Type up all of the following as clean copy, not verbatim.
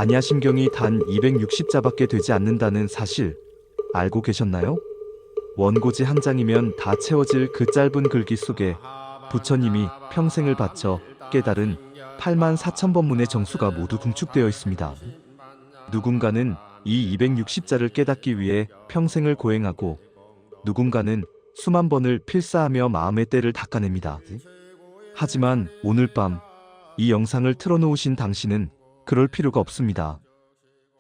반야심경이 단 260자밖에 되지 않는다는 사실 알고 계셨나요? 원고지 한 장이면 다 채워질 그 짧은 글귀 속에 부처님이 평생을 바쳐 깨달은 84,000번문의 정수가 모두 궁축되어 있습니다. 누군가는 이 260자를 깨닫기 위해 평생을 고행하고 누군가는 수만 번을 필사하며 마음의 때를 닦아냅니다. 하지만 오늘 밤 이 영상을 틀어놓으신 당신은 그럴 필요가 없습니다.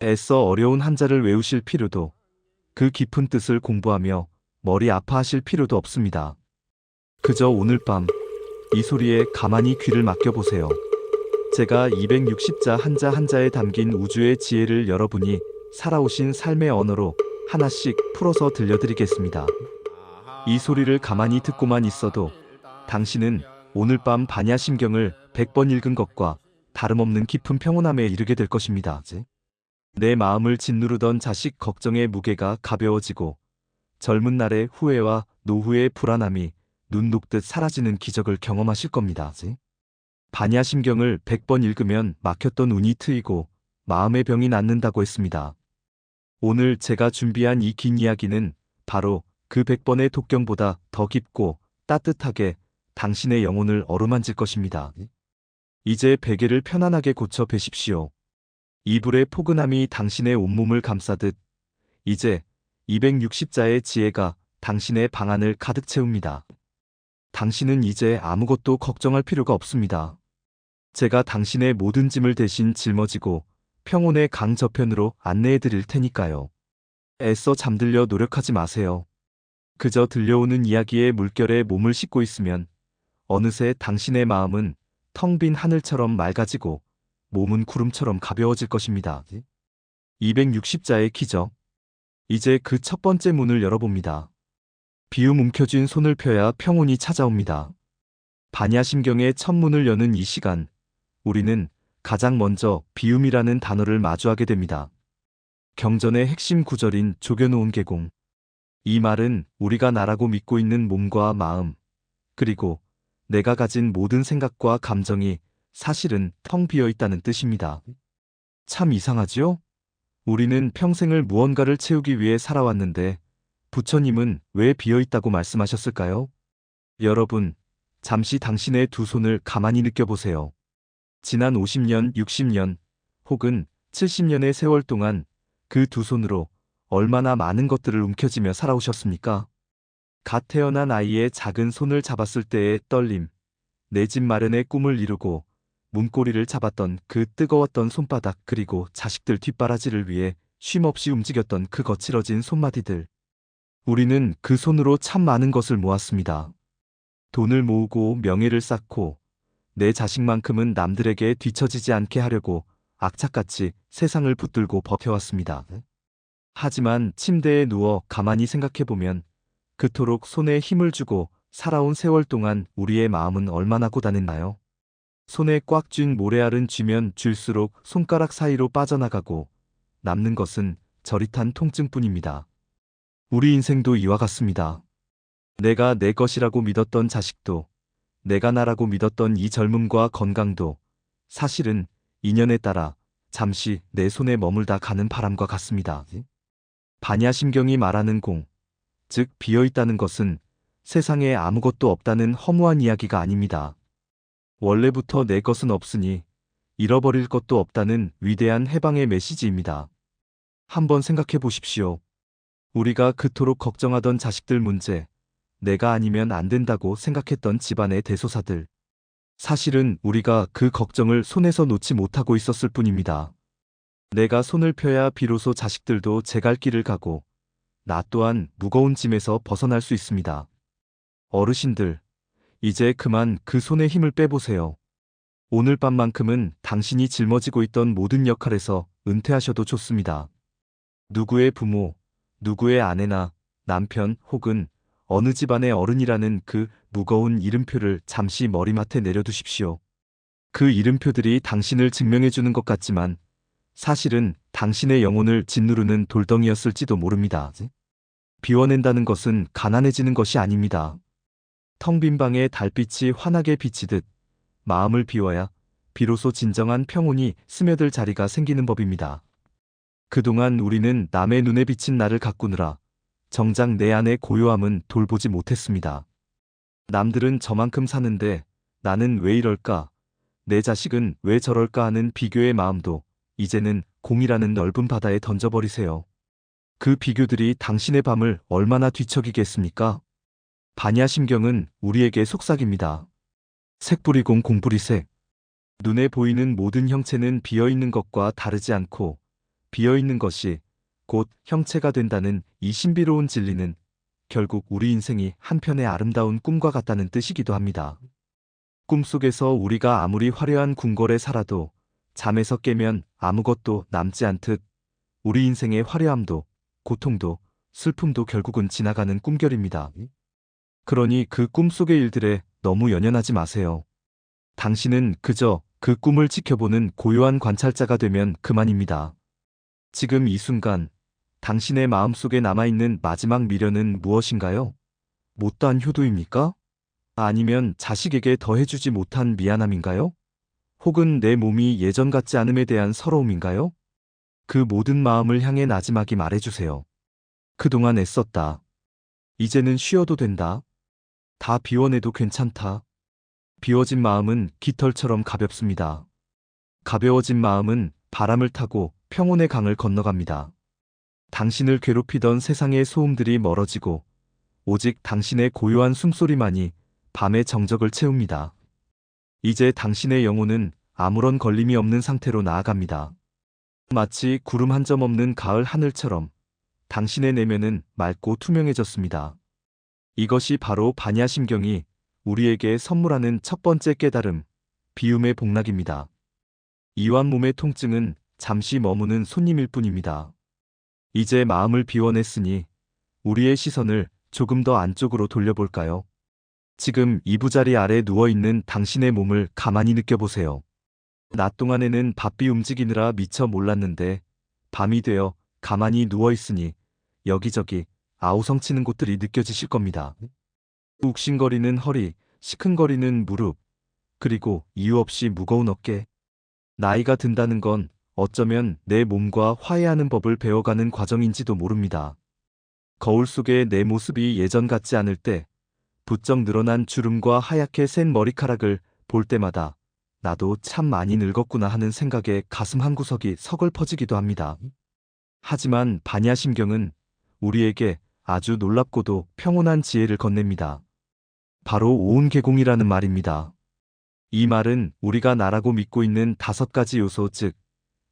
애써 어려운 한자를 외우실 필요도, 그 깊은 뜻을 공부하며 머리 아파하실 필요도 없습니다. 그저 오늘 밤 이 소리에 가만히 귀를 맡겨보세요. 제가 260자 한자 한자에 담긴 우주의 지혜를 여러분이 살아오신 삶의 언어로 하나씩 풀어서 들려드리겠습니다. 이 소리를 가만히 듣고만 있어도 당신은 오늘 밤 반야심경을 100번 읽은 것과 다름없는 깊은 평온함에 이르게 될 것입니다. 내 마음을 짓누르던 자식 걱정의 무게가 가벼워지고 젊은 날의 후회와 노후의 불안함이 눈 녹듯 사라지는 기적을 경험하실 겁니다. 반야심경을 100번 읽으면 막혔던 운이 트이고 마음의 병이 낫는다고 했습니다. 오늘 제가 준비한 이 긴 이야기는 바로 그 100번의 독경보다 더 깊고 따뜻하게 당신의 영혼을 어루만질 것입니다. 이제 베개를 편안하게 고쳐 베십시오. 이불의 포근함이 당신의 온몸을 감싸듯 이제 260자의 지혜가 당신의 방안을 가득 채웁니다. 당신은 이제 아무것도 걱정할 필요가 없습니다. 제가 당신의 모든 짐을 대신 짊어지고 평온의 강 저편으로 안내해 드릴 테니까요. 애써 잠들려 노력하지 마세요. 그저 들려오는 이야기의 물결에 몸을 싣고 있으면 어느새 당신의 마음은 텅 빈 하늘처럼 맑아지고 몸은 구름처럼 가벼워질 것입니다. 260자의 기적. 이제 그 첫 번째 문을 열어봅니다. 비움 움켜쥔 손을 펴야 평온이 찾아옵니다. 반야심경의 첫 문을 여는 이 시간, 우리는 가장 먼저 비움이라는 단어를 마주하게 됩니다. 경전의 핵심 구절인 조겨놓은 계공. 이 말은 우리가 나라고 믿고 있는 몸과 마음, 그리고 내가 가진 모든 생각과 감정이 사실은 텅 비어 있다는 뜻입니다. 참 이상하지요? 우리는 평생을 무언가를 채우기 위해 살아왔는데 부처님은 왜 비어 있다고 말씀하셨을까요? 여러분, 잠시 당신의 두 손을 가만히 느껴보세요. 지난 50년, 60년, 혹은 70년의 세월 동안 그 두 손으로 얼마나 많은 것들을 움켜쥐며 살아오셨습니까? 갓 태어난 아이의 작은 손을 잡았을 때의 떨림, 내 집 마련의 꿈을 이루고 문고리를 잡았던 그 뜨거웠던 손바닥, 그리고 자식들 뒷바라지를 위해 쉼없이 움직였던 그 거칠어진 손마디들. 우리는 그 손으로 참 많은 것을 모았습니다. 돈을 모으고 명예를 쌓고 내 자식만큼은 남들에게 뒤처지지 않게 하려고 악착같이 세상을 붙들고 버텨왔습니다. 하지만 침대에 누워 가만히 생각해보면 그토록 손에 힘을 주고 살아온 세월 동안 우리의 마음은 얼마나 고단했나요? 손에 꽉 쥔 모래알은 쥐면 쥘수록 손가락 사이로 빠져나가고 남는 것은 저릿한 통증뿐입니다. 우리 인생도 이와 같습니다. 내가 내 것이라고 믿었던 자식도, 내가 나라고 믿었던 이 젊음과 건강도 사실은 인연에 따라 잠시 내 손에 머물다 가는 바람과 같습니다. 반야심경이 말하는 공, 즉 비어있다는 것은 세상에 아무것도 없다는 허무한 이야기가 아닙니다. 원래부터 내 것은 없으니 잃어버릴 것도 없다는 위대한 해방의 메시지입니다. 한번 생각해 보십시오. 우리가 그토록 걱정하던 자식들 문제, 내가 아니면 안 된다고 생각했던 집안의 대소사들. 사실은 우리가 그 걱정을 손에서 놓지 못하고 있었을 뿐입니다. 내가 손을 펴야 비로소 자식들도 제 갈 길을 가고 나 또한 무거운 짐에서 벗어날 수 있습니다. 어르신들, 이제 그만 그 손에 힘을 빼보세요. 오늘 밤만큼은 당신이 짊어지고 있던 모든 역할에서 은퇴하셔도 좋습니다. 누구의 부모, 누구의 아내나 남편 혹은 어느 집안의 어른이라는 그 무거운 이름표를 잠시 머리맡에 내려두십시오. 그 이름표들이 당신을 증명해주는 것 같지만 사실은 당신의 영혼을 짓누르는 돌덩이였을지도 모릅니다. 비워낸다는 것은 가난해지는 것이 아닙니다. 텅 빈 방에 달빛이 환하게 비치듯 마음을 비워야 비로소 진정한 평온이 스며들 자리가 생기는 법입니다. 그동안 우리는 남의 눈에 비친 나를 가꾸느라 정작 내 안의 고요함은 돌보지 못했습니다. 남들은 저만큼 사는데 나는 왜 이럴까? 내 자식은 왜 저럴까 하는 비교의 마음도 이제는 공이라는 넓은 바다에 던져버리세요. 그 비교들이 당신의 밤을 얼마나 뒤척이겠습니까? 반야심경은 우리에게 속삭입니다. 색부리공 공부리색. 눈에 보이는 모든 형체는 비어있는 것과 다르지 않고 비어있는 것이 곧 형체가 된다는 이 신비로운 진리는 결국 우리 인생이 한편의 아름다운 꿈과 같다는 뜻이기도 합니다. 꿈속에서 우리가 아무리 화려한 궁궐에 살아도 잠에서 깨면 아무것도 남지 않듯 우리 인생의 화려함도 고통도 슬픔도 결국은 지나가는 꿈결입니다. 그러니 그 꿈속의 일들에 너무 연연하지 마세요. 당신은 그저 그 꿈을 지켜보는 고요한 관찰자가 되면 그만입니다. 지금 이 순간 당신의 마음속에 남아있는 마지막 미련은 무엇인가요? 못다한 효도입니까? 아니면 자식에게 더해주지 못한 미안함인가요? 혹은 내 몸이 예전 같지 않음에 대한 서러움인가요? 그 모든 마음을 향해 나지막이 말해주세요. 그동안 애썼다. 이제는 쉬어도 된다. 다 비워내도 괜찮다. 비워진 마음은 깃털처럼 가볍습니다. 가벼워진 마음은 바람을 타고 평온의 강을 건너갑니다. 당신을 괴롭히던 세상의 소음들이 멀어지고 오직 당신의 고요한 숨소리만이 밤의 정적을 채웁니다. 이제 당신의 영혼은 아무런 걸림이 없는 상태로 나아갑니다. 마치 구름 한 점 없는 가을 하늘처럼 당신의 내면은 맑고 투명해졌습니다. 이것이 바로 반야심경이 우리에게 선물하는 첫 번째 깨달음, 비움의 복락입니다. 이완 몸의 통증은 잠시 머무는 손님일 뿐입니다. 이제 마음을 비워냈으니 우리의 시선을 조금 더 안쪽으로 돌려볼까요? 지금 이부자리 아래 누워있는 당신의 몸을 가만히 느껴보세요. 낮 동안에는 바삐 움직이느라 미처 몰랐는데 밤이 되어 가만히 누워있으니 여기저기 아우성치는 곳들이 느껴지실 겁니다. 욱신거리는 허리, 시큰거리는 무릎, 그리고 이유 없이 무거운 어깨. 나이가 든다는 건 어쩌면 내 몸과 화해하는 법을 배워가는 과정인지도 모릅니다. 거울 속의 내 모습이 예전 같지 않을 때 부쩍 늘어난 주름과 하얗게 센 머리카락을 볼 때마다 나도 참 많이 늙었구나 하는 생각에 가슴 한구석이 서글퍼지기도 합니다. 하지만 반야심경은 우리에게 아주 놀랍고도 평온한 지혜를 건넵니다. 바로 오운개공이라는 말입니다. 이 말은 우리가 나라고 믿고 있는 5가지 요소, 즉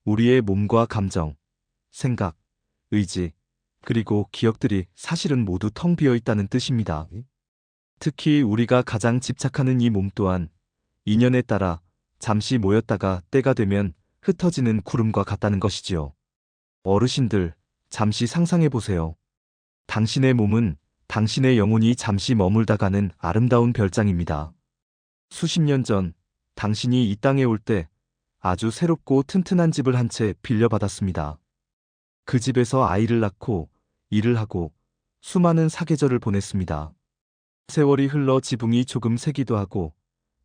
우리의 몸과 감정, 생각, 의지, 그리고 기억들이 사실은 모두 텅 비어 있다는 뜻입니다. 특히 우리가 가장 집착하는 이 몸 또한 인연에 따라 잠시 모였다가 때가 되면 흩어지는 구름과 같다는 것이지요. 어르신들, 잠시 상상해보세요. 당신의 몸은 당신의 영혼이 잠시 머물다 가는 아름다운 별장입니다. 수십 년 전 당신이 이 땅에 올 때 아주 새롭고 튼튼한 집을 한 채 빌려받았습니다. 그 집에서 아이를 낳고 일을 하고 수많은 사계절을 보냈습니다. 세월이 흘러 지붕이 조금 새기도 하고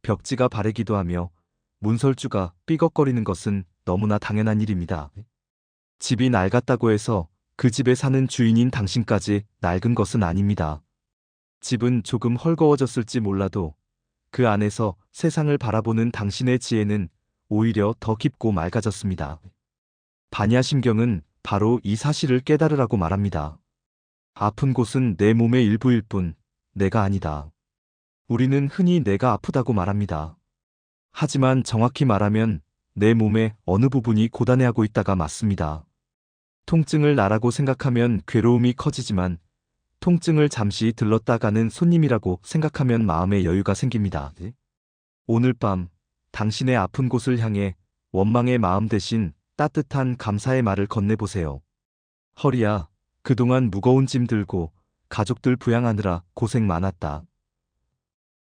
벽지가 바래기도 하며 문설주가 삐걱거리는 것은 너무나 당연한 일입니다. 집이 낡았다고 해서 그 집에 사는 주인인 당신까지 낡은 것은 아닙니다. 집은 조금 헐거워졌을지 몰라도 그 안에서 세상을 바라보는 당신의 지혜는 오히려 더 깊고 맑아졌습니다. 반야심경은 바로 이 사실을 깨달으라고 말합니다. 아픈 곳은 내 몸의 일부일 뿐 내가 아니다. 우리는 흔히 내가 아프다고 말합니다. 하지만 정확히 말하면 내 몸의 어느 부분이 고단해하고 있다가 맞습니다. 통증을 나라고 생각하면 괴로움이 커지지만 통증을 잠시 들렀다 가는 손님이라고 생각하면 마음의 여유가 생깁니다. 오늘 밤 당신의 아픈 곳을 향해 원망의 마음 대신 따뜻한 감사의 말을 건네보세요. 허리야, 그동안 무거운 짐 들고 가족들 부양하느라 고생 많았다.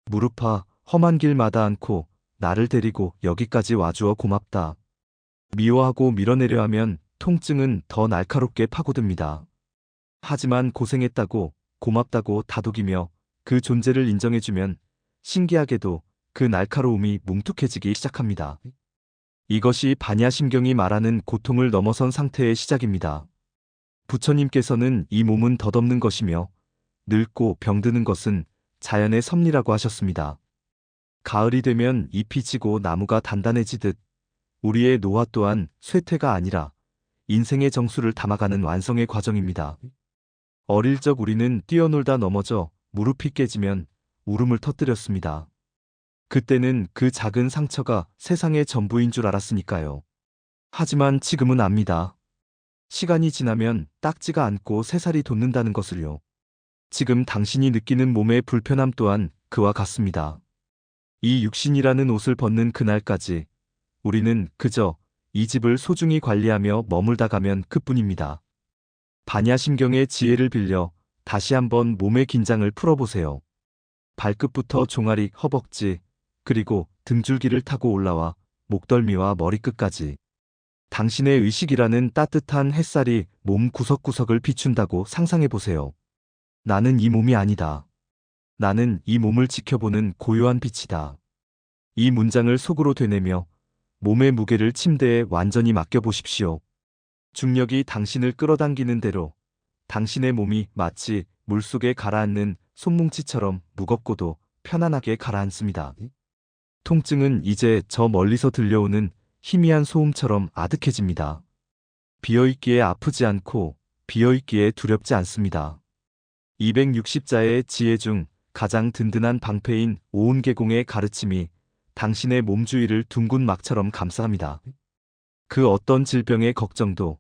무릎아, 험한 길 마다 않고 나를 데리고 여기까지 와주어 고맙다. 미워하고 밀어내려 하면 통증은 더 날카롭게 파고듭니다. 하지만 고생했다고 고맙다고 다독이며 그 존재를 인정해주면 신기하게도 그 날카로움이 뭉툭해지기 시작합니다. 이것이 반야심경이 말하는 고통을 넘어선 상태의 시작입니다. 부처님께서는 이 몸은 덧없는 것이며 늙고 병드는 것은 자연의 섭리라고 하셨습니다. 가을이 되면 잎이 지고 나무가 단단해지듯 우리의 노화 또한 쇠퇴가 아니라 인생의 정수를 담아가는 완성의 과정입니다. 어릴 적 우리는 뛰어놀다 넘어져 무릎이 깨지면 울음을 터뜨렸습니다. 그때는 그 작은 상처가 세상의 전부인 줄 알았으니까요. 하지만 지금은 압니다. 시간이 지나면 딱지가 않고 새살이 돋는다는 것을요. 지금 당신이 느끼는 몸의 불편함 또한 그와 같습니다. 이 육신이라는 옷을 벗는 그날까지 우리는 그저 이 집을 소중히 관리하며 머물다 가면 그뿐입니다. 반야심경의 지혜를 빌려 다시 한번 몸의 긴장을 풀어보세요. 발끝부터 종아리, 허벅지, 그리고 등줄기를 타고 올라와 목덜미와 머리끝까지. 당신의 의식이라는 따뜻한 햇살이 몸 구석구석을 비춘다고 상상해보세요. 나는 이 몸이 아니다. 나는 이 몸을 지켜보는 고요한 빛이다. 이 문장을 속으로 되뇌며 몸의 무게를 침대에 완전히 맡겨보십시오. 중력이 당신을 끌어당기는 대로 당신의 몸이 마치 물속에 가라앉는 솜뭉치처럼 무겁고도 편안하게 가라앉습니다. 통증은 이제 저 멀리서 들려오는 희미한 소음처럼 아득해집니다. 비어있기에 아프지 않고 비어있기에 두렵지 않습니다. 260자의 지혜 중 가장 든든한 방패인 오온계공의 가르침이 당신의 몸 주위를 둥근 막처럼 감싸합니다. 그 어떤 질병의 걱정도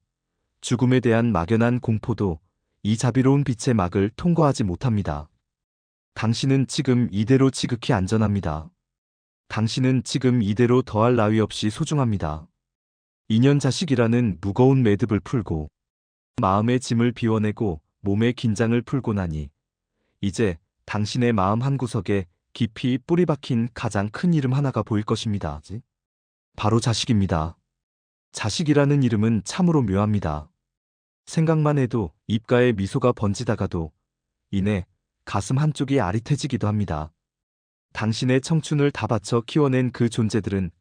죽음에 대한 막연한 공포도 이 자비로운 빛의 막을 통과하지 못합니다. 당신은 지금 이대로 지극히 안전합니다. 당신은 지금 이대로 더할 나위 없이 소중합니다. 인연자식이라는 무거운 매듭을 풀고 마음의 짐을 비워내고 몸의 긴장을 풀고 나니 이제 당신의 마음 한구석에 깊이 뿌리 박힌 가장 큰 이름 하나가 보일 것입니다. 바로 자식입니다. 자식이라는 이름은 참으로 묘합니다. 생각만 해도 입가에 미소가 번지다가도 이내 가슴 한쪽이 아릿해지기도 합니다. 당신의 청춘을 다 바쳐 키워낸 그 존재들은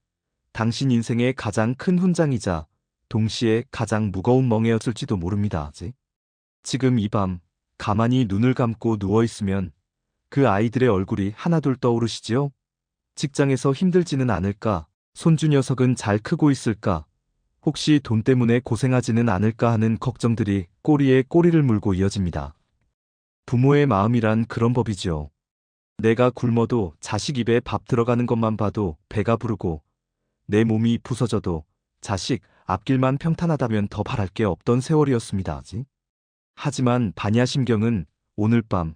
당신 인생의 가장 큰 훈장이자 동시에 가장 무거운 멍에였을지도 모릅니다. 지금 이 밤 가만히 눈을 감고 누워있으면 그 아이들의 얼굴이 하나둘 떠오르시지요? 직장에서 힘들지는 않을까? 손주 녀석은 잘 크고 있을까? 혹시 돈 때문에 고생하지는 않을까 하는 걱정들이 꼬리에 꼬리를 물고 이어집니다. 부모의 마음이란 그런 법이지요. 내가 굶어도 자식 입에 밥 들어가는 것만 봐도 배가 부르고 내 몸이 부서져도 자식 앞길만 평탄하다면 더 바랄 게 없던 세월이었습니다. 하지만 반야심경은 오늘 밤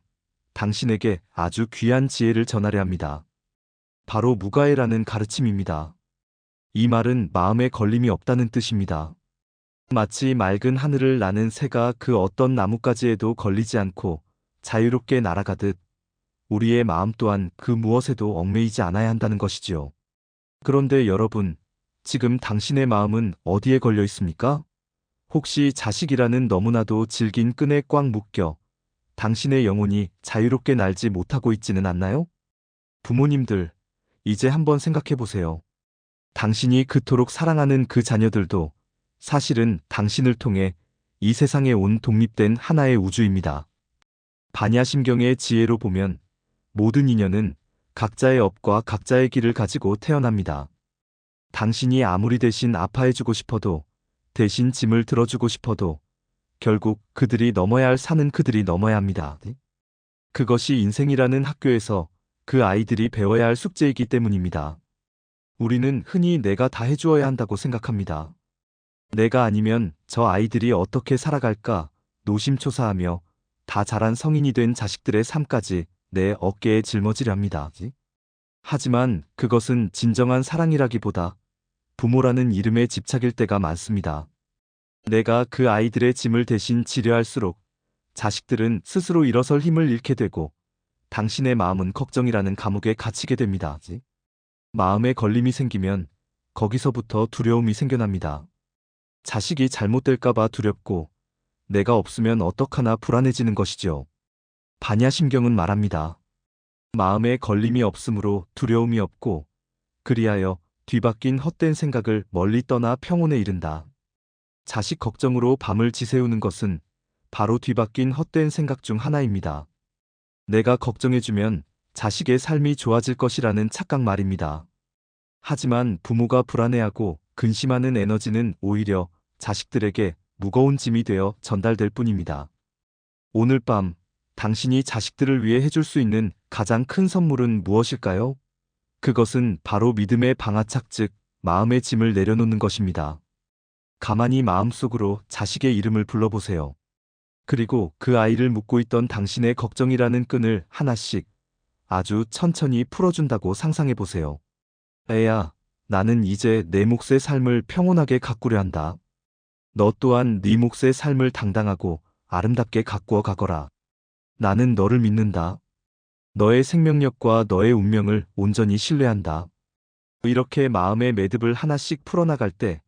당신에게 아주 귀한 지혜를 전하려 합니다. 바로 무가해라는 가르침입니다. 이 말은 마음에 걸림이 없다는 뜻입니다. 마치 맑은 하늘을 나는 새가 그 어떤 나뭇가지에도 걸리지 않고 자유롭게 날아가듯 우리의 마음 또한 그 무엇에도 얽매이지 않아야 한다는 것이지요. 그런데 여러분, 지금 당신의 마음은 어디에 걸려 있습니까? 혹시 자식이라는 너무나도 질긴 끈에 꽉 묶여 당신의 영혼이 자유롭게 날지 못하고 있지는 않나요? 부모님들, 이제 한번 생각해 보세요. 당신이 그토록 사랑하는 그 자녀들도 사실은 당신을 통해 이 세상에 온 독립된 하나의 우주입니다. 반야심경의 지혜로 보면 모든 인연은 각자의 업과 각자의 길을 가지고 태어납니다. 당신이 아무리 대신 아파해주고 싶어도 대신 짐을 들어주고 싶어도 결국 그들이 넘어야 할 산은 그들이 넘어야 합니다. 그것이 인생이라는 학교에서 그 아이들이 배워야 할 숙제이기 때문입니다. 우리는 흔히 내가 다 해주어야 한다고 생각합니다. 내가 아니면 저 아이들이 어떻게 살아갈까 노심초사하며 다 자란 성인이 된 자식들의 삶까지 내 어깨에 짊어지려 합니다. 하지만 그것은 진정한 사랑이라기보다 부모라는 이름에 집착일 때가 많습니다. 내가 그 아이들의 짐을 대신 지려 할수록 자식들은 스스로 일어설 힘을 잃게 되고 당신의 마음은 걱정이라는 감옥에 갇히게 됩니다. 마음에 걸림이 생기면 거기서부터 두려움이 생겨납니다. 자식이 잘못될까봐 두렵고 내가 없으면 어떡하나 불안해지는 것이죠. 반야심경은 말합니다. 마음에 걸림이 없으므로 두려움이 없고 그리하여 뒤바뀐 헛된 생각을 멀리 떠나 평온에 이른다. 자식 걱정으로 밤을 지새우는 것은 바로 뒤바뀐 헛된 생각 중 하나입니다. 내가 걱정해주면 자식의 삶이 좋아질 것이라는 착각 말입니다. 하지만 부모가 불안해하고 근심하는 에너지는 오히려 자식들에게 무거운 짐이 되어 전달될 뿐입니다. 오늘 밤 당신이 자식들을 위해 해줄 수 있는 가장 큰 선물은 무엇일까요? 그것은 바로 믿음의 방아착 즉 마음의 짐을 내려놓는 것입니다. 가만히 마음속으로 자식의 이름을 불러보세요. 그리고 그 아이를 묶고 있던 당신의 걱정이라는 끈을 하나씩 아주 천천히 풀어준다고 상상해보세요. 애야, 나는 이제 내 몫의 삶을 평온하게 가꾸려 한다. 너 또한 네 몫의 삶을 당당하고 아름답게 가꾸어 가거라. 나는 너를 믿는다. 너의 생명력과 너의 운명을 온전히 신뢰한다. 이렇게 마음의 매듭을 하나씩 풀어나갈 때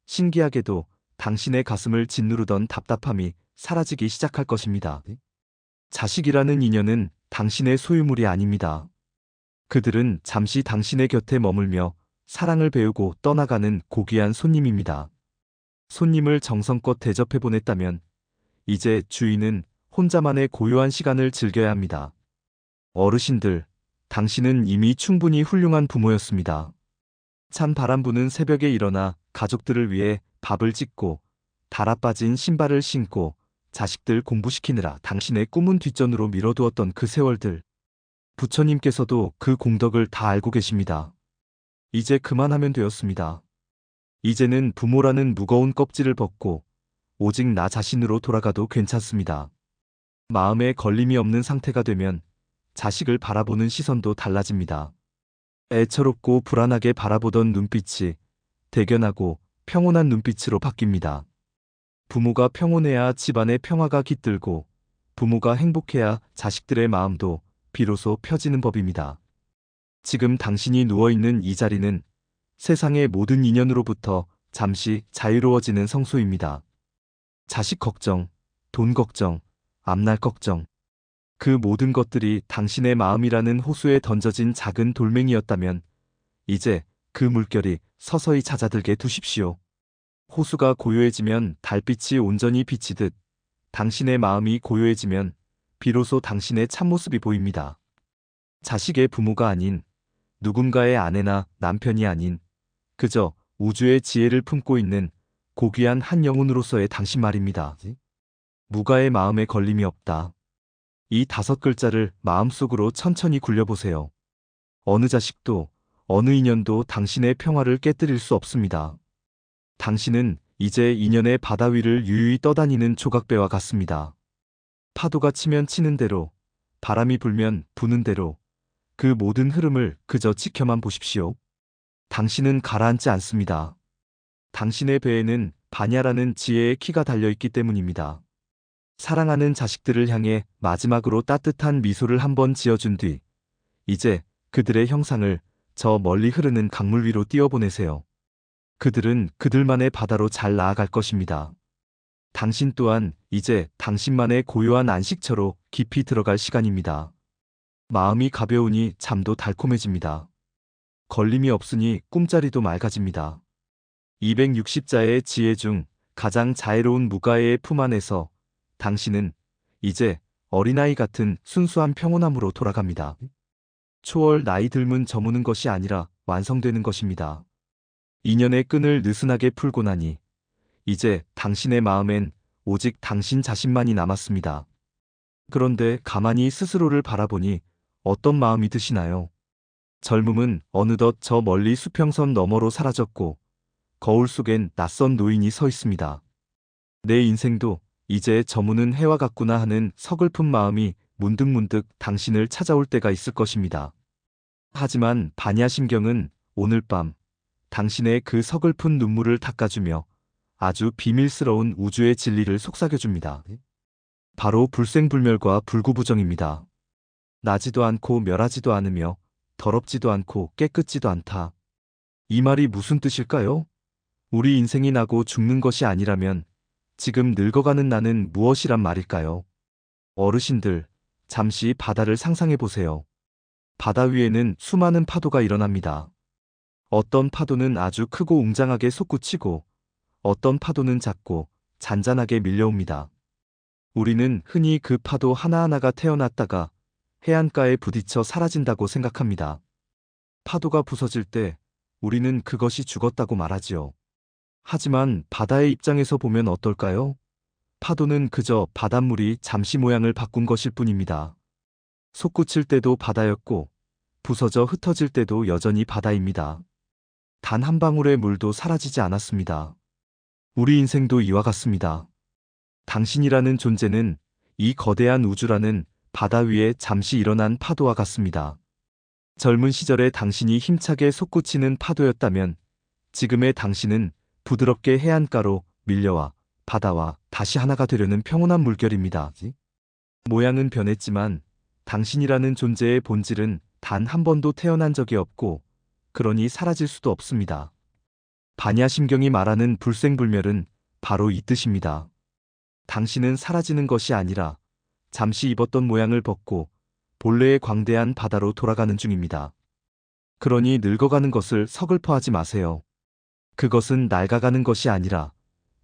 신기하게도 당신의 가슴을 짓누르던 답답함이 사라지기 시작할 것입니다. 자식이라는 인연은 당신의 소유물이 아닙니다. 그들은 잠시 당신의 곁에 머물며 사랑을 배우고 떠나가는 고귀한 손님입니다. 손님을 정성껏 대접해 보냈다면 이제 주인은 혼자만의 고요한 시간을 즐겨야 합니다. 어르신들, 당신은 이미 충분히 훌륭한 부모였습니다. 찬 바람 부는 새벽에 일어나 가족들을 위해 밥을 짓고 달아빠진 신발을 신고 자식들 공부시키느라 당신의 꿈은 뒷전으로 밀어두었던 그 세월들. 부처님께서도 그 공덕을 다 알고 계십니다. 이제 그만하면 되었습니다. 이제는 부모라는 무거운 껍질을 벗고 오직 나 자신으로 돌아가도 괜찮습니다. 마음에 걸림이 없는 상태가 되면 자식을 바라보는 시선도 달라집니다. 애처롭고 불안하게 바라보던 눈빛이 대견하고 평온한 눈빛으로 바뀝니다. 부모가 평온해야 집안의 평화가 깃들고 부모가 행복해야 자식들의 마음도 비로소 펴지는 법입니다. 지금 당신이 누워있는 이 자리는 세상의 모든 인연으로부터 잠시 자유로워지는 성소입니다. 자식 걱정, 돈 걱정, 앞날 걱정. 그 모든 것들이 당신의 마음이라는 호수에 던져진 작은 돌멩이였다면 이제 그 물결이 서서히 잦아들게 두십시오. 호수가 고요해지면 달빛이 온전히 비치듯 당신의 마음이 고요해지면 비로소 당신의 참모습이 보입니다. 자식의 부모가 아닌 누군가의 아내나 남편이 아닌 그저 우주의 지혜를 품고 있는 고귀한 한 영혼으로서의 당신 말입니다. 무가의 마음에 걸림이 없다. 이 5글자를 마음속으로 천천히 굴려보세요. 어느 자식도 어느 인연도 당신의 평화를 깨뜨릴 수 없습니다. 당신은 이제 인연의 바다 위를 유유히 떠다니는 조각배와 같습니다. 파도가 치면 치는 대로, 바람이 불면 부는 대로 그 모든 흐름을 그저 지켜만 보십시오. 당신은 가라앉지 않습니다. 당신의 배에는 반야라는 지혜의 키가 달려있기 때문입니다. 사랑하는 자식들을 향해 마지막으로 따뜻한 미소를 한번 지어준 뒤 이제 그들의 형상을 저 멀리 흐르는 강물 위로 띄워보내세요. 그들은 그들만의 바다로 잘 나아갈 것입니다. 당신 또한 이제 당신만의 고요한 안식처로 깊이 들어갈 시간입니다. 마음이 가벼우니 잠도 달콤해집니다. 걸림이 없으니 꿈자리도 맑아집니다. 260자의 지혜 중 가장 자애로운 무가의 품 안에서 당신은 이제 어린아이 같은 순수한 평온함으로 돌아갑니다. 초월 나이 들문 저무는 것이 아니라 완성되는 것입니다. 인연의 끈을 느슨하게 풀고 나니 이제 당신의 마음엔 오직 당신 자신만이 남았습니다. 그런데 가만히 스스로를 바라보니 어떤 마음이 드시나요? 젊음은 어느덧 저 멀리 수평선 너머로 사라졌고 거울 속엔 낯선 노인이 서 있습니다. 내 인생도 이제 저무는 해와 같구나 하는 서글픈 마음이 문득문득 당신을 찾아올 때가 있을 것입니다. 하지만 반야심경은 오늘 밤 당신의 그 서글픈 눈물을 닦아주며 아주 비밀스러운 우주의 진리를 속삭여줍니다. 바로 불생불멸과 불구부정입니다. 나지도 않고 멸하지도 않으며 더럽지도 않고 깨끗지도 않다. 이 말이 무슨 뜻일까요? 우리 인생이 나고 죽는 것이 아니라면 지금 늙어가는 나는 무엇이란 말일까요? 어르신들, 잠시 바다를 상상해 보세요. 바다 위에는 수많은 파도가 일어납니다. 어떤 파도는 아주 크고 웅장하게 솟구치고 어떤 파도는 작고 잔잔하게 밀려옵니다. 우리는 흔히 그 파도 하나하나가 태어났다가 해안가에 부딪혀 사라진다고 생각합니다. 파도가 부서질 때 우리는 그것이 죽었다고 말하지요. 하지만 바다의 입장에서 보면 어떨까요? 파도는 그저 바닷물이 잠시 모양을 바꾼 것일 뿐입니다. 솟구칠 때도 바다였고 부서져 흩어질 때도 여전히 바다입니다. 단 한 방울의 물도 사라지지 않았습니다. 우리 인생도 이와 같습니다. 당신이라는 존재는 이 거대한 우주라는 바다 위에 잠시 일어난 파도와 같습니다. 젊은 시절에 당신이 힘차게 솟구치는 파도였다면 지금의 당신은 부드럽게 해안가로 밀려와 바다와 다시 하나가 되려는 평온한 물결입니다. 모양은 변했지만 당신이라는 존재의 본질은 단 한 번도 태어난 적이 없고 그러니 사라질 수도 없습니다. 반야심경이 말하는 불생불멸은 바로 이 뜻입니다. 당신은 사라지는 것이 아니라 잠시 입었던 모양을 벗고 본래의 광대한 바다로 돌아가는 중입니다. 그러니 늙어가는 것을 서글퍼하지 마세요. 그것은 낡아가는 것이 아니라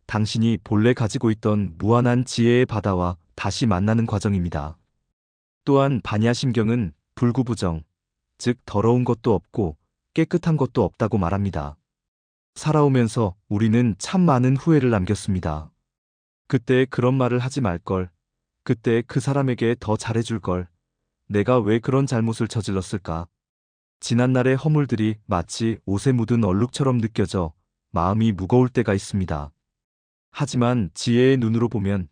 당신이 본래 가지고 있던 무한한 지혜의 바다와 다시 만나는 과정입니다. 또한 반야심경은 불구부정, 즉 더러운 것도 없고 깨끗한 것도 없다고 말합니다. 살아오면서 우리는 참 많은 후회를 남겼습니다. 그때 그런 말을 하지 말걸, 그때 그 사람에게 더 잘해줄걸, 내가 왜 그런 잘못을 저질렀을까? 지난날의 허물들이 마치 옷에 묻은 얼룩처럼 느껴져 마음이 무거울 때가 있습니다. 하지만 지혜의 눈으로 보면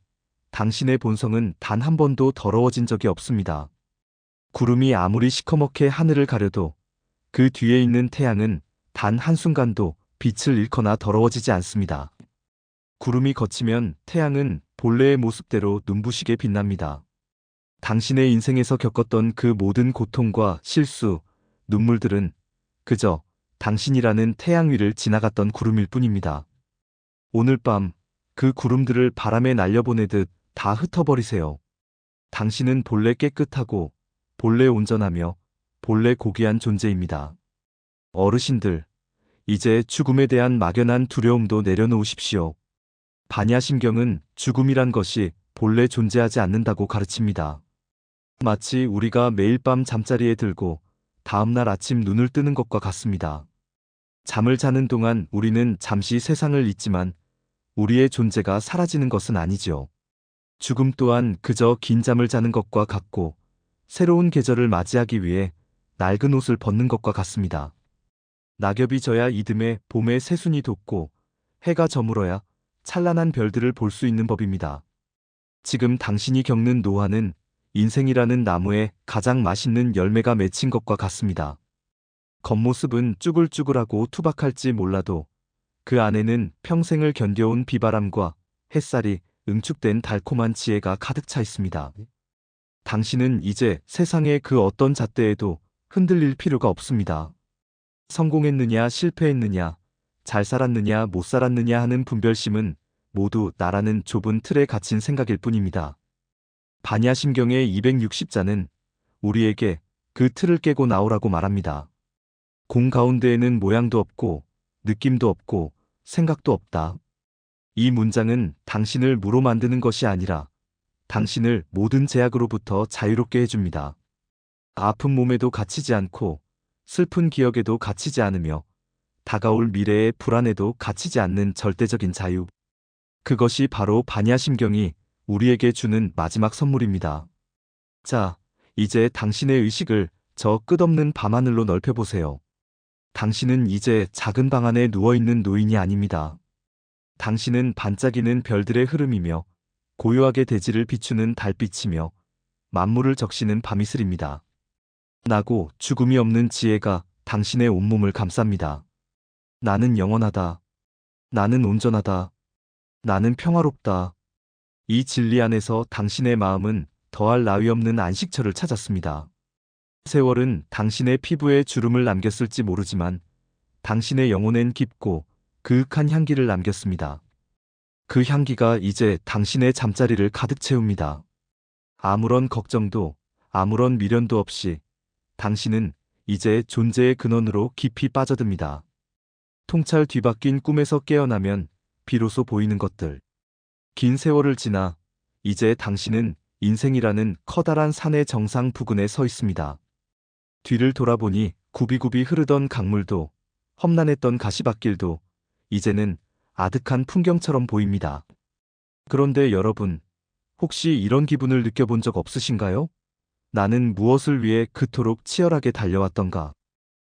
당신의 본성은 단 한 번도 더러워진 적이 없습니다. 구름이 아무리 시커멓게 하늘을 가려도 그 뒤에 있는 태양은 단 한순간도 빛을 잃거나 더러워지지 않습니다. 구름이 걷히면 태양은 본래의 모습대로 눈부시게 빛납니다. 당신의 인생에서 겪었던 그 모든 고통과 실수, 눈물들은 그저 당신이라는 태양 위를 지나갔던 구름일 뿐입니다. 오늘 밤 그 구름들을 바람에 날려보내듯 다 흩어버리세요. 당신은 본래 깨끗하고 본래 온전하며 본래 고귀한 존재입니다. 어르신들, 이제 죽음에 대한 막연한 두려움도 내려놓으십시오. 반야심경은 죽음이란 것이 본래 존재하지 않는다고 가르칩니다. 마치 우리가 매일 밤 잠자리에 들고 다음날 아침 눈을 뜨는 것과 같습니다. 잠을 자는 동안 우리는 잠시 세상을 잊지만 우리의 존재가 사라지는 것은 아니지요. 죽음 또한 그저 긴 잠을 자는 것과 같고 새로운 계절을 맞이하기 위해 낡은 옷을 벗는 것과 같습니다. 낙엽이 져야 이듬해 봄의 새순이 돋고 해가 저물어야 찬란한 별들을 볼 수 있는 법입니다. 지금 당신이 겪는 노화는 인생이라는 나무에 가장 맛있는 열매가 맺힌 것과 같습니다. 겉모습은 쭈글쭈글하고 투박할지 몰라도 그 안에는 평생을 견뎌온 비바람과 햇살이 응축된 달콤한 지혜가 가득 차 있습니다. 당신은 이제 세상의 그 어떤 잣대에도 흔들릴 필요가 없습니다. 성공했느냐 실패했느냐 잘 살았느냐 못 살았느냐 하는 분별심은 모두 나라는 좁은 틀에 갇힌 생각일 뿐입니다. 반야심경의 260자는 우리에게 그 틀을 깨고 나오라고 말합니다. 공 가운데에는 모양도 없고 느낌도 없고 생각도 없다. 이 문장은 당신을 무로 만드는 것이 아니라 당신을 모든 제약으로부터 자유롭게 해줍니다. 아픈 몸에도 갇히지 않고 슬픈 기억에도 갇히지 않으며 다가올 미래의 불안에도 갇히지 않는 절대적인 자유. 그것이 바로 반야심경이 우리에게 주는 마지막 선물입니다. 자, 이제 당신의 의식을 저 끝없는 밤하늘로 넓혀보세요. 당신은 이제 작은 방 안에 누워있는 노인이 아닙니다. 당신은 반짝이는 별들의 흐름이며 고요하게 대지를 비추는 달빛이며 만물을 적시는 밤이슬입니다. 나고 죽음이 없는 지혜가 당신의 온몸을 감쌉니다. 나는 영원하다. 나는 온전하다. 나는 평화롭다. 이 진리 안에서 당신의 마음은 더할 나위 없는 안식처를 찾았습니다. 세월은 당신의 피부에 주름을 남겼을지 모르지만 당신의 영혼엔 깊고 그윽한 향기를 남겼습니다. 그 향기가 이제 당신의 잠자리를 가득 채웁니다. 아무런 걱정도 아무런 미련도 없이 당신은 이제 존재의 근원으로 깊이 빠져듭니다. 통찰 뒤바뀐 꿈에서 깨어나면 비로소 보이는 것들. 긴 세월을 지나 이제 당신은 인생이라는 커다란 산의 정상 부근에 서 있습니다. 뒤를 돌아보니 굽이굽이 흐르던 강물도 험난했던 가시밭길도 이제는 아득한 풍경처럼 보입니다. 그런데 여러분, 혹시 이런 기분을 느껴본 적 없으신가요? 나는 무엇을 위해 그토록 치열하게 달려왔던가?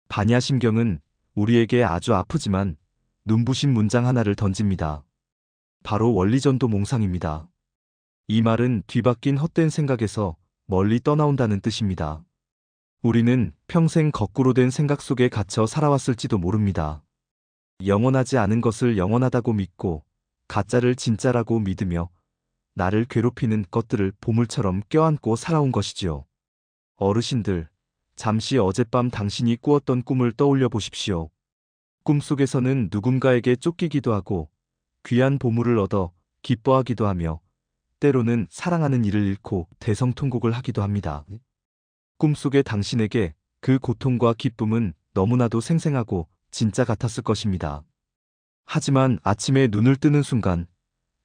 반야심경은 우리에게 아주 아프지만 눈부신 문장 하나를 던집니다. 바로 원리전도 몽상입니다. 이 말은 뒤바뀐 헛된 생각에서 멀리 떠나온다는 뜻입니다. 우리는 평생 거꾸로 된 생각 속에 갇혀 살아왔을지도 모릅니다. 영원하지 않은 것을 영원하다고 믿고 가짜를 진짜라고 믿으며 나를 괴롭히는 것들을 보물처럼 껴안고 살아온 것이지요. 어르신들, 잠시 어젯밤 당신이 꾸었던 꿈을 떠올려 보십시오. 꿈속에서는 누군가에게 쫓기기도 하고 귀한 보물을 얻어 기뻐하기도 하며 때로는 사랑하는 이를 잃고 대성통곡을 하기도 합니다. 꿈속의 당신에게 그 고통과 기쁨은 너무나도 생생하고 진짜 같았을 것입니다. 하지만 아침에 눈을 뜨는 순간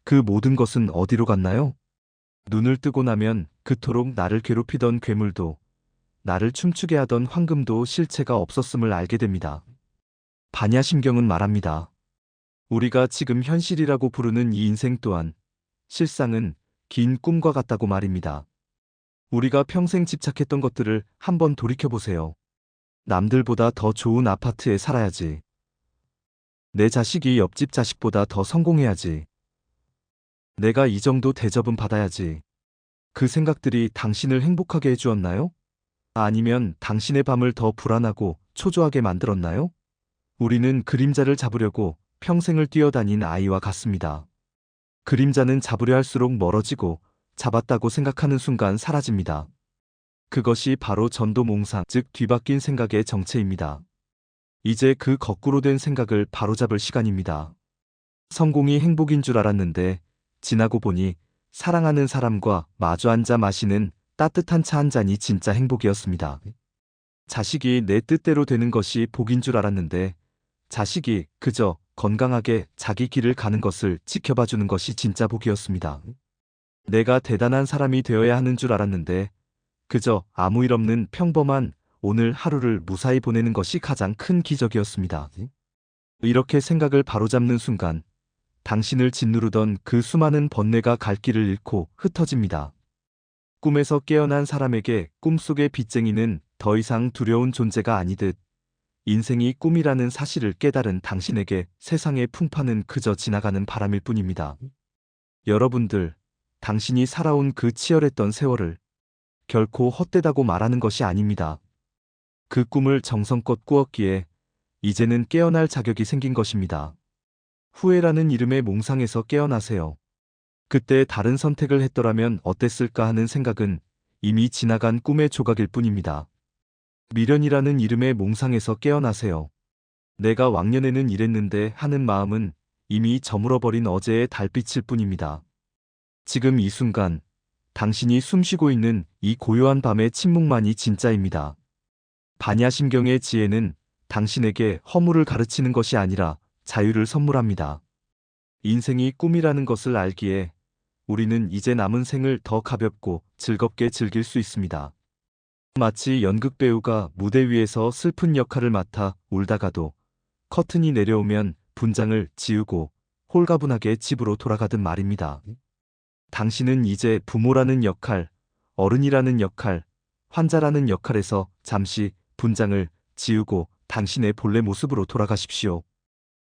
그 모든 것은 어디로 갔나요? 눈을 뜨고 나면 그토록 나를 괴롭히던 괴물도 나를 춤추게 하던 황금도 실체가 없었음을 알게 됩니다. 반야심경은 말합니다. 우리가 지금 현실이라고 부르는 이 인생 또한 실상은 긴 꿈과 같다고 말입니다. 우리가 평생 집착했던 것들을 한번 돌이켜보세요. 남들보다 더 좋은 아파트에 살아야지. 내 자식이 옆집 자식보다 더 성공해야지. 내가 이 정도 대접은 받아야지. 그 생각들이 당신을 행복하게 해주었나요? 아니면 당신의 밤을 더 불안하고 초조하게 만들었나요? 우리는 그림자를 잡으려고 평생을 뛰어다닌 아이와 같습니다. 그림자는 잡으려 할수록 멀어지고 잡았다고 생각하는 순간 사라집니다. 그것이 바로 전도몽상, 즉 뒤바뀐 생각의 정체입니다. 이제 그 거꾸로 된 생각을 바로잡을 시간입니다. 성공이 행복인 줄 알았는데 지나고 보니 사랑하는 사람과 마주 앉아 마시는 따뜻한 차 한 잔이 진짜 행복이었습니다. 자식이 내 뜻대로 되는 것이 복인 줄 알았는데 자식이 그저 건강하게 자기 길을 가는 것을 지켜봐주는 것이 진짜 복이었습니다. 내가 대단한 사람이 되어야 하는 줄 알았는데 그저 아무 일 없는 평범한 오늘 하루를 무사히 보내는 것이 가장 큰 기적이었습니다. 이렇게 생각을 바로잡는 순간 당신을 짓누르던 그 수많은 번뇌가 갈 길을 잃고 흩어집니다. 꿈에서 깨어난 사람에게 꿈속의 빚쟁이는 더 이상 두려운 존재가 아니듯 인생이 꿈이라는 사실을 깨달은 당신에게 세상의 풍파는 그저 지나가는 바람일 뿐입니다. 여러분들, 당신이 살아온 그 치열했던 세월을 결코 헛되다고 말하는 것이 아닙니다. 그 꿈을 정성껏 꾸었기에 이제는 깨어날 자격이 생긴 것입니다. 후회라는 이름의 몽상에서 깨어나세요. 그때 다른 선택을 했더라면 어땠을까 하는 생각은 이미 지나간 꿈의 조각일 뿐입니다. 미련이라는 이름의 몽상에서 깨어나세요. 내가 왕년에는 이랬는데 하는 마음은 이미 저물어버린 어제의 달빛일 뿐입니다. 지금 이 순간 당신이 숨쉬고 있는 이 고요한 밤의 침묵만이 진짜입니다. 반야심경의 지혜는 당신에게 허물을 가르치는 것이 아니라 자유를 선물합니다. 인생이 꿈이라는 것을 알기에 우리는 이제 남은 생을 더 가볍고 즐겁게 즐길 수 있습니다. 마치 연극배우가 무대 위에서 슬픈 역할을 맡아 울다가도 커튼이 내려오면 분장을 지우고 홀가분하게 집으로 돌아가듯 말입니다. 당신은 이제 부모라는 역할, 어른이라는 역할, 환자라는 역할에서 잠시 분장을 지우고 당신의 본래 모습으로 돌아가십시오.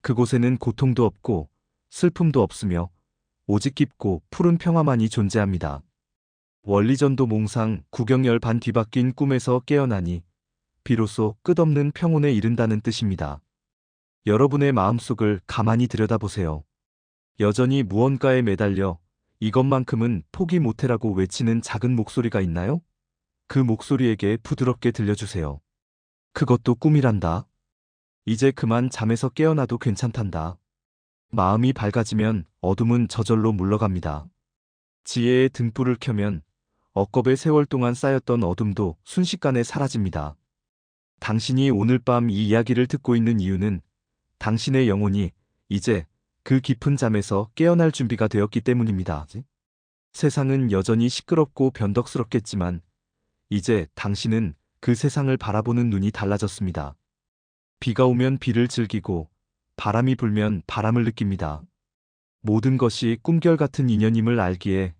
그곳에는 고통도 없고 슬픔도 없으며 오직 깊고 푸른 평화만이 존재합니다. 원리전도 몽상 구경열 반 뒤바뀐 꿈에서 깨어나니 비로소 끝없는 평온에 이른다는 뜻입니다. 여러분의 마음속을 가만히 들여다보세요. 여전히 무언가에 매달려 이것만큼은 포기 못해라고 외치는 작은 목소리가 있나요? 그 목소리에게 부드럽게 들려주세요. 그것도 꿈이란다. 이제 그만 잠에서 깨어나도 괜찮단다. 마음이 밝아지면 어둠은 저절로 물러갑니다. 지혜의 등불을 켜면 억겁의 세월 동안 쌓였던 어둠도 순식간에 사라집니다. 당신이 오늘 밤 이 이야기를 듣고 있는 이유는 당신의 영혼이 이제 그 깊은 잠에서 깨어날 준비가 되었기 때문입니다. 세상은 여전히 시끄럽고 변덕스럽겠지만 이제 당신은 그 세상을 바라보는 눈이 달라졌습니다. 비가 오면 비를 즐기고 바람이 불면 바람을 느낍니다. 모든 것이 꿈결 같은 인연임을 알기에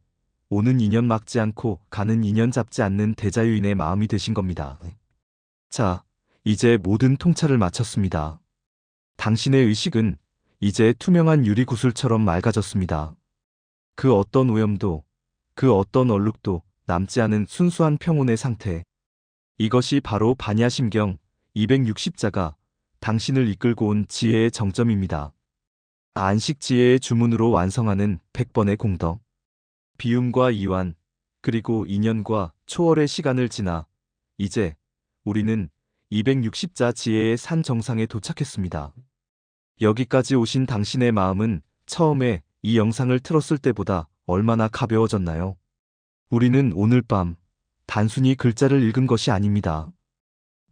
오는 인연 막지 않고 가는 인연 잡지 않는 대자유인의 마음이 되신 겁니다. 자, 이제 모든 통찰을 마쳤습니다. 당신의 의식은 이제 투명한 유리구슬처럼 맑아졌습니다. 그 어떤 오염도, 그 어떤 얼룩도 남지 않은 순수한 평온의 상태. 이것이 바로 반야심경 260자가 당신을 이끌고 온 지혜의 정점입니다. 안식지혜의 주문으로 완성하는 100번의 공덕. 비움과 이완, 그리고 인연과 초월의 시간을 지나 이제 우리는 260자 지혜의 산 정상에 도착했습니다. 여기까지 오신 당신의 마음은 처음에 이 영상을 틀었을 때보다 얼마나 가벼워졌나요? 우리는 오늘 밤 단순히 글자를 읽은 것이 아닙니다.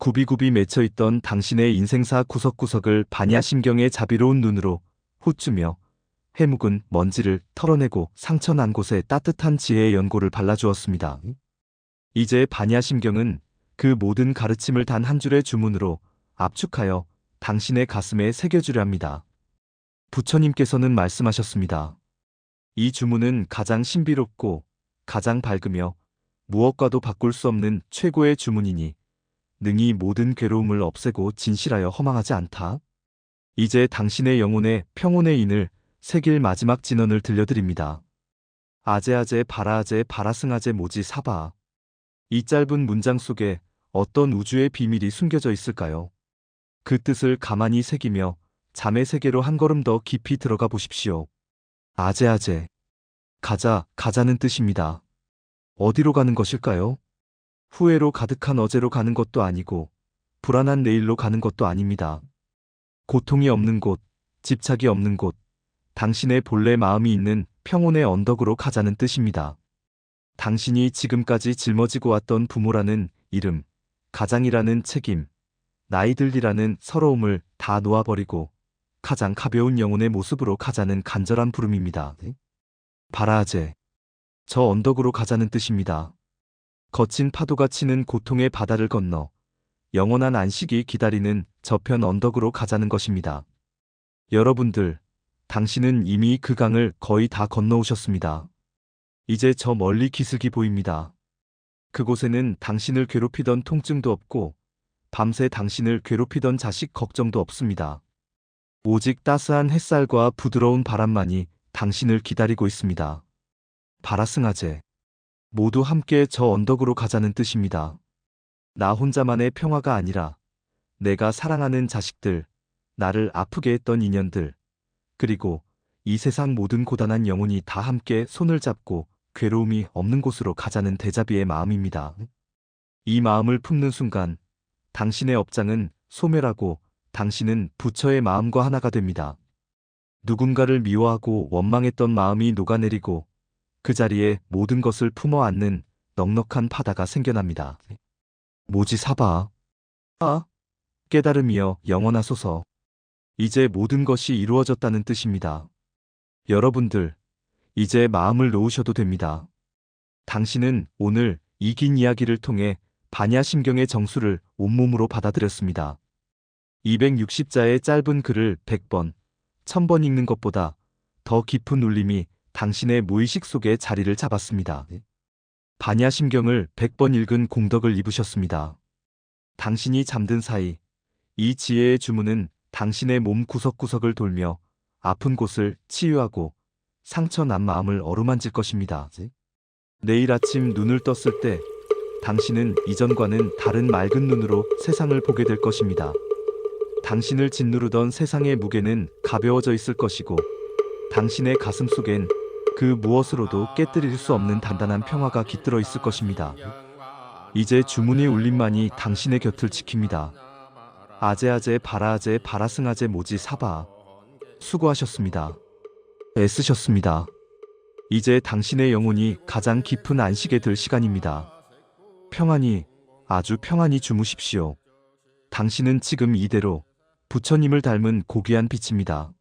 굽이굽이 맺혀있던 당신의 인생사 구석구석을 반야심경의 자비로운 눈으로 훑주며 해묵은 먼지를 털어내고 상처난 곳에 따뜻한 지혜의 연고를 발라주었습니다. 이제 반야심경은 그 모든 가르침을 단 한 줄의 주문으로 압축하여 당신의 가슴에 새겨주려 합니다. 부처님께서는 말씀하셨습니다. 이 주문은 가장 신비롭고 가장 밝으며 무엇과도 바꿀 수 없는 최고의 주문이니 능히 모든 괴로움을 없애고 진실하여 허망하지 않다. 이제 당신의 영혼의 평온의 인을 새길 마지막 진언을 들려드립니다. 아제아제 바라아제 바라승아제 모지 사바. 이 짧은 문장 속에 어떤 우주의 비밀이 숨겨져 있을까요? 그 뜻을 가만히 새기며 잠의 세계로 한 걸음 더 깊이 들어가 보십시오. 아제아제. 가자는 뜻입니다. 어디로 가는 것일까요? 후회로 가득한 어제로 가는 것도 아니고 불안한 내일로 가는 것도 아닙니다. 고통이 없는 곳, 집착이 없는 곳, 당신의 본래 마음이 있는 평온의 언덕으로 가자는 뜻입니다. 당신이 지금까지 짊어지고 왔던 부모라는 이름, 가장이라는 책임, 나이들이라는 서러움을 다 놓아버리고 가장 가벼운 영혼의 모습으로 가자는 간절한 부름입니다. 바라아제. 저 언덕으로 가자는 뜻입니다. 거친 파도가 치는 고통의 바다를 건너 영원한 안식이 기다리는 저편 언덕으로 가자는 것입니다. 여러분들, 당신은 이미 그 강을 거의 다 건너오셨습니다. 이제 저 멀리 기슭이 보입니다. 그곳에는 당신을 괴롭히던 통증도 없고 밤새 당신을 괴롭히던 자식 걱정도 없습니다. 오직 따스한 햇살과 부드러운 바람만이 당신을 기다리고 있습니다. 바라승아제. 모두 함께 저 언덕으로 가자는 뜻입니다. 나 혼자만의 평화가 아니라 내가 사랑하는 자식들, 나를 아프게 했던 인연들, 그리고 이 세상 모든 고단한 영혼이 다 함께 손을 잡고 괴로움이 없는 곳으로 가자는 대자비의 마음입니다. 이 마음을 품는 순간 당신의 업장은 소멸하고 당신은 부처의 마음과 하나가 됩니다. 누군가를 미워하고 원망했던 마음이 녹아내리고 그 자리에 모든 것을 품어 안는 넉넉한 바다가 생겨납니다. 모지사바. 깨달음이여 영원하소서. 이제 모든 것이 이루어졌다는 뜻입니다. 여러분들, 이제 마음을 놓으셔도 됩니다. 당신은 오늘 이 긴 이야기를 통해 반야심경의 정수를 온몸으로 받아들였습니다. 260자의 짧은 글을 100번, 1000번 읽는 것보다 더 깊은 울림이 당신의 무의식 속에 자리를 잡았습니다. 반야심경을 100번 읽은 공덕을 입으셨습니다. 당신이 잠든 사이 이 지혜의 주문은 당신의 몸 구석구석을 돌며 아픈 곳을 치유하고 상처난 마음을 어루만질 것입니다. 내일 아침 눈을 떴을 때 당신은 이전과는 다른 맑은 눈으로 세상을 보게 될 것입니다. 당신을 짓누르던 세상의 무게는 가벼워져 있을 것이고 당신의 가슴 속엔 그 무엇으로도 깨뜨릴 수 없는 단단한 평화가 깃들어 있을 것입니다. 이제 주문의 울림만이 당신의 곁을 지킵니다. 아제아제 바라아제 바라승아제 모지 사바. 수고하셨습니다. 애쓰셨습니다. 이제 당신의 영혼이 가장 깊은 안식에 들 시간입니다. 평안히, 아주 평안히 주무십시오. 당신은 지금 이대로 부처님을 닮은 고귀한 빛입니다.